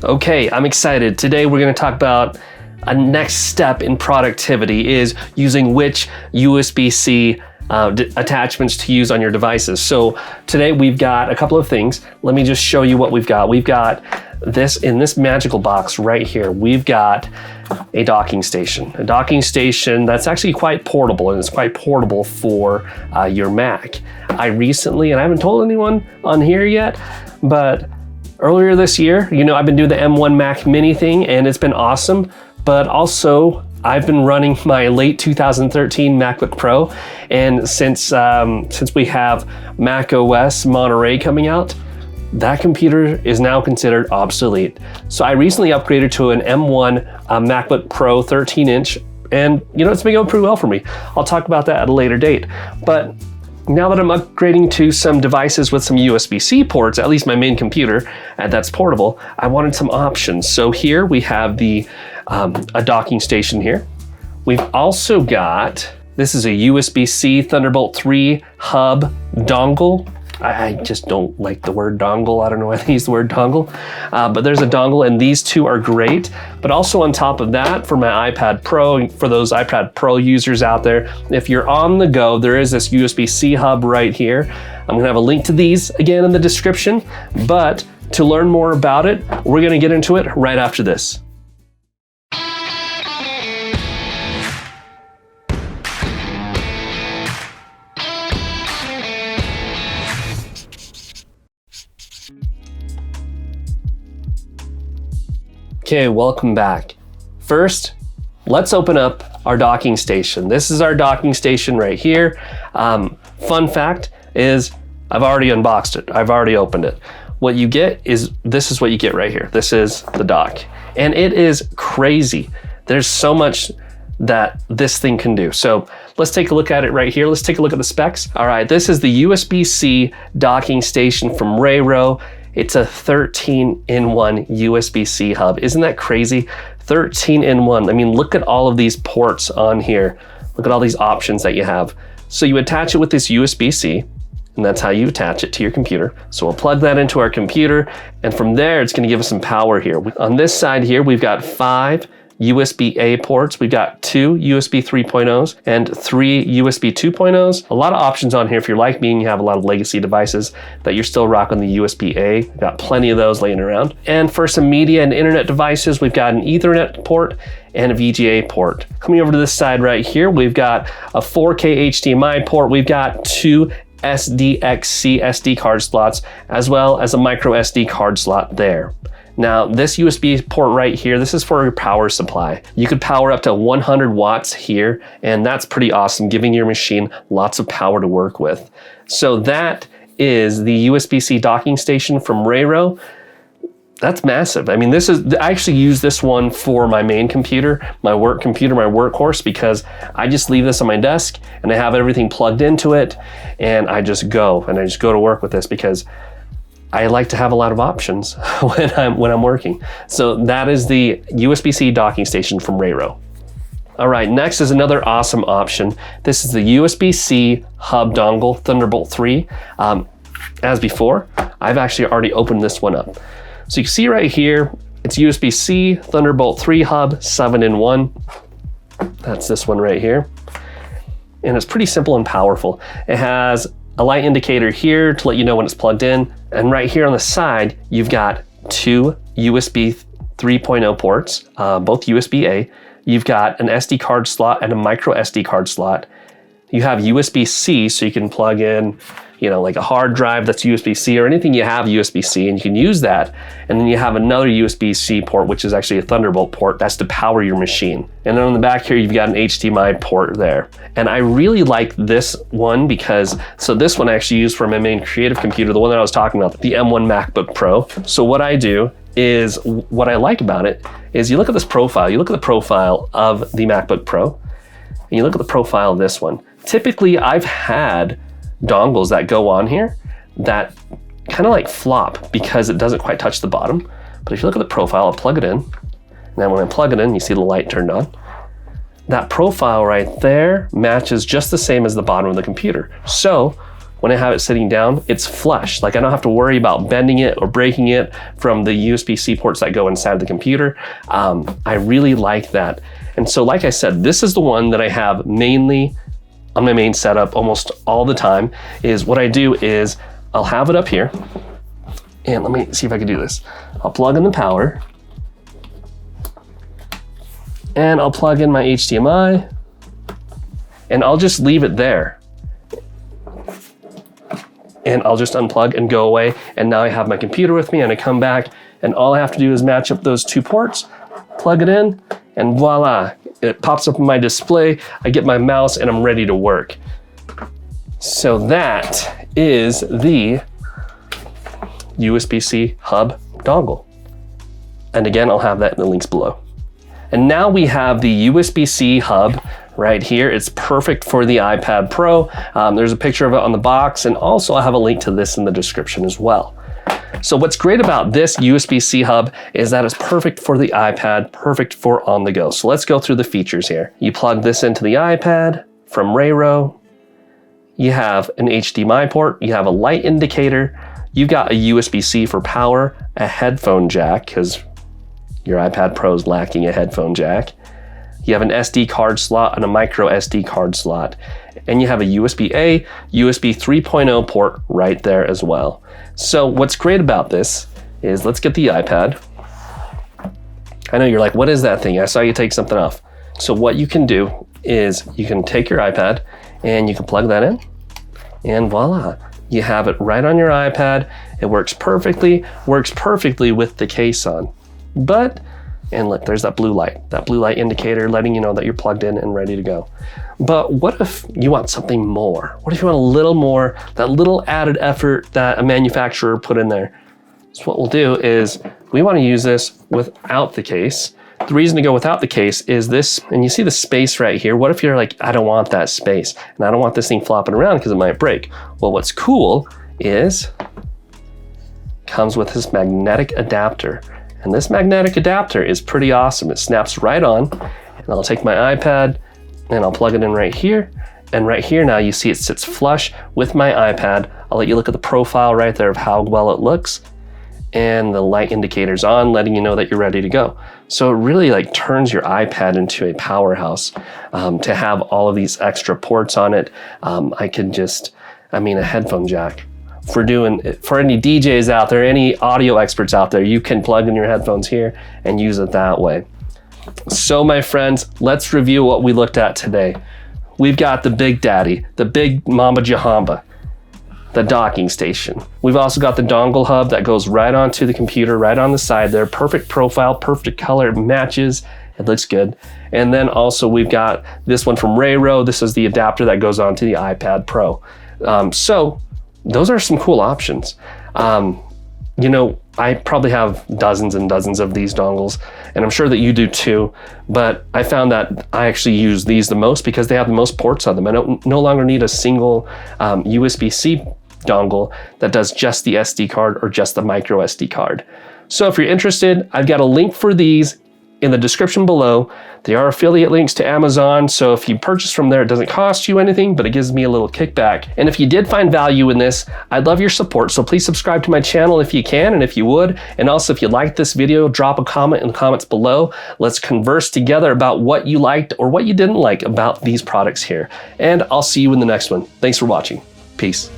Okay, I'm excited. Today we're going to talk about a next step in productivity is using which USB-C attachments to use on your devices. So today we've got a couple of things. Let me just show you what we've got. We've got this in this magical box right here. We've got a docking station. A docking station that's actually quite portable, and it's quite portable for your Mac. I recently, and I haven't told anyone on here yet, but earlier this year, I've been doing the M1 Mac Mini thing, and it's been awesome. But also, I've been running my late 2013 MacBook Pro, and since we have Mac OS Monterey coming out, that computer is now considered obsolete. So I recently upgraded to an M1 MacBook Pro 13-inch, and it's been going pretty well for me. I'll talk about that at a later date. But now that I'm upgrading to some devices with some USB-C ports, at least my main computer, and that's portable, I wanted some options. So here we have a docking station here. We've also got, this is a USB-C Thunderbolt 3 hub dongle. I just don't like the word dongle. I don't know why they use the word dongle, but there's a dongle, and these two are great. But also on top of that, for my iPad Pro, for those iPad Pro users out there, if you're on the go, there is this USB-C hub right here. I'm gonna have a link to these again in the description, but to learn more about it, we're gonna get into it right after this. Okay, welcome back. First, let's open up our docking station. This is our docking station right here. Fun fact is I've already unboxed it. I've already opened it. What you get is, this is what you get right here. This is the dock. And it is crazy. There's so much that this thing can do. So let's take a look at it right here. Let's take a look at the specs. All right, this is the USB-C docking station from Rairo. It's a 13-in-1 USB-C hub. Isn't that crazy? 13-in-1. I mean, look at all of these ports on here. Look at all these options that you have. So you attach it with this USB-C, and that's how you attach it to your computer. So we'll plug that into our computer, and from there, it's gonna give us some power here. On this side here, we've got 5 USB-A ports. We've got 2 USB 3.0s and 3 USB 2.0s. A lot of options on here. If you're like me and you have a lot of legacy devices that you're still rocking the USB-A, we've got plenty of those laying around. And for some media and internet devices, we've got an Ethernet port and a VGA port. Coming over to this side right here, we've got a 4K HDMI port. We've got 2 SDXC SD card slots, as well as a micro SD card slot there. Now, this USB port right here, this is for your power supply. You could power up to 100 watts here, and that's pretty awesome, giving your machine lots of power to work with. So that is the USB-C docking station from Rairo. That's massive. I mean, I actually use this one for my main computer, my work computer, my workhorse, because I just leave this on my desk and I have everything plugged into it, and I just go to work with this because I like to have a lot of options when I'm working. So that is the USB-C docking station from Rairo. All right, next is another awesome option. This is the USB-C hub dongle Thunderbolt 3. As before, I've actually already opened this one up. So you can see right here, it's USB-C Thunderbolt 3 hub 7-in-1. That's this one right here. And it's pretty simple and powerful. It has a light indicator here to let you know when it's plugged in. And right here on the side, you've got 2 USB 3.0 ports, both USB-A. You've got an SD card slot and a micro SD card slot. You have USB-C, so you can plug in, like a hard drive that's USB-C or anything you have USB-C, and you can use that. And then you have another USB-C port, which is actually a Thunderbolt port. That's to power your machine. And then on the back here, you've got an HDMI port there. And I really like this one because, so this one I actually use for my main creative computer, the one that I was talking about, the M1 MacBook Pro. So what I do is, what I like about it is you look at this profile, you look at the profile of the MacBook Pro, and you look at the profile of this one. Typically, I've had dongles that go on here that kind of like flop because it doesn't quite touch the bottom. But if you look at the profile, I'll plug it in. And then when I plug it in, you see the light turned on. That profile right there matches just the same as the bottom of the computer. So when I have it sitting down, it's flush. Like I don't have to worry about bending it or breaking it from the USB-C ports that go inside the computer. I really like that. And so like I said, this is the one that I have mainly on my main setup almost all the time. Is what I do is I'll have it up here, and let me see if I can do this. I'll plug in the power, and I'll plug in my HDMI, and I'll just leave it there. And I'll just unplug and go away. And now I have my computer with me, and I come back, and all I have to do is match up those 2 ports, plug it in, and voila, it pops up on my display. I get my mouse and I'm ready to work. So that is the USB-C hub dongle. And again, I'll have that in the links below. And now we have the USB-C hub right here. It's perfect for the iPad Pro. There's a picture of it on the box, and also I have a link to this in the description as well. So what's great about this USB-C hub is that it's perfect for the iPad, perfect for on the go. So let's go through the features here. You plug this into the iPad from Rairo. You have an HDMI port, you have a light indicator, you've got a USB-C for power, a headphone jack, because your iPad Pro is lacking a headphone jack. You have an SD card slot and a micro SD card slot. And you have a USB-A, USB 3.0 port right there as well. So what's great about this is, let's get the iPad. I know you're like, what is that thing? I saw you take something off. So what you can do is you can take your iPad and you can plug that in, and voila, you have it right on your iPad. It works perfectly with the case on. But, and look, there's that blue light indicator letting you know that you're plugged in and ready to go. But what if you want something more? What if you want a little more, that little added effort that a manufacturer put in there? So what we'll do is we want to use this without the case. The reason to go without the case is this, and you see the space right here. What if you're like, I don't want that space, and I don't want this thing flopping around because it might break? Well, what's cool is comes with this magnetic adapter. And this magnetic adapter is pretty awesome. It snaps right on, and I'll take my iPad and I'll plug it in right here. And right here now you see it sits flush with my iPad. I'll let you look at the profile right there of how well it looks. And the light indicator's on, letting you know that you're ready to go. So it really like turns your iPad into a powerhouse to have all of these extra ports on it. A headphone jack. For any DJs out there, any audio experts out there, you can plug in your headphones here and use it that way. So my friends, let's review what we looked at today. We've got the Big Daddy, the Big Mamba Jahamba, the docking station. We've also got the dongle hub that goes right onto the computer, right on the side there. Perfect profile, perfect color, it matches, it looks good. And then also we've got this one from Rairo. This is the adapter that goes onto the iPad Pro. So those are some cool options. I probably have dozens and dozens of these dongles, and I'm sure that you do too, but I found that I actually use these the most because they have the most ports on them. I don't no longer need a single USB-C dongle that does just the SD card or just the micro SD card. So if you're interested, I've got a link for these in the description below. They are affiliate links to Amazon, so if you purchase from there, it doesn't cost you anything, but it gives me a little kickback. And if you did find value in this, I'd love your support, so please subscribe to my channel if you can and if you would. And also, if you liked this video, drop a comment in the comments below. Let's converse together about what you liked or what you didn't like about these products here. And I'll see you in the next one. Thanks for watching. Peace.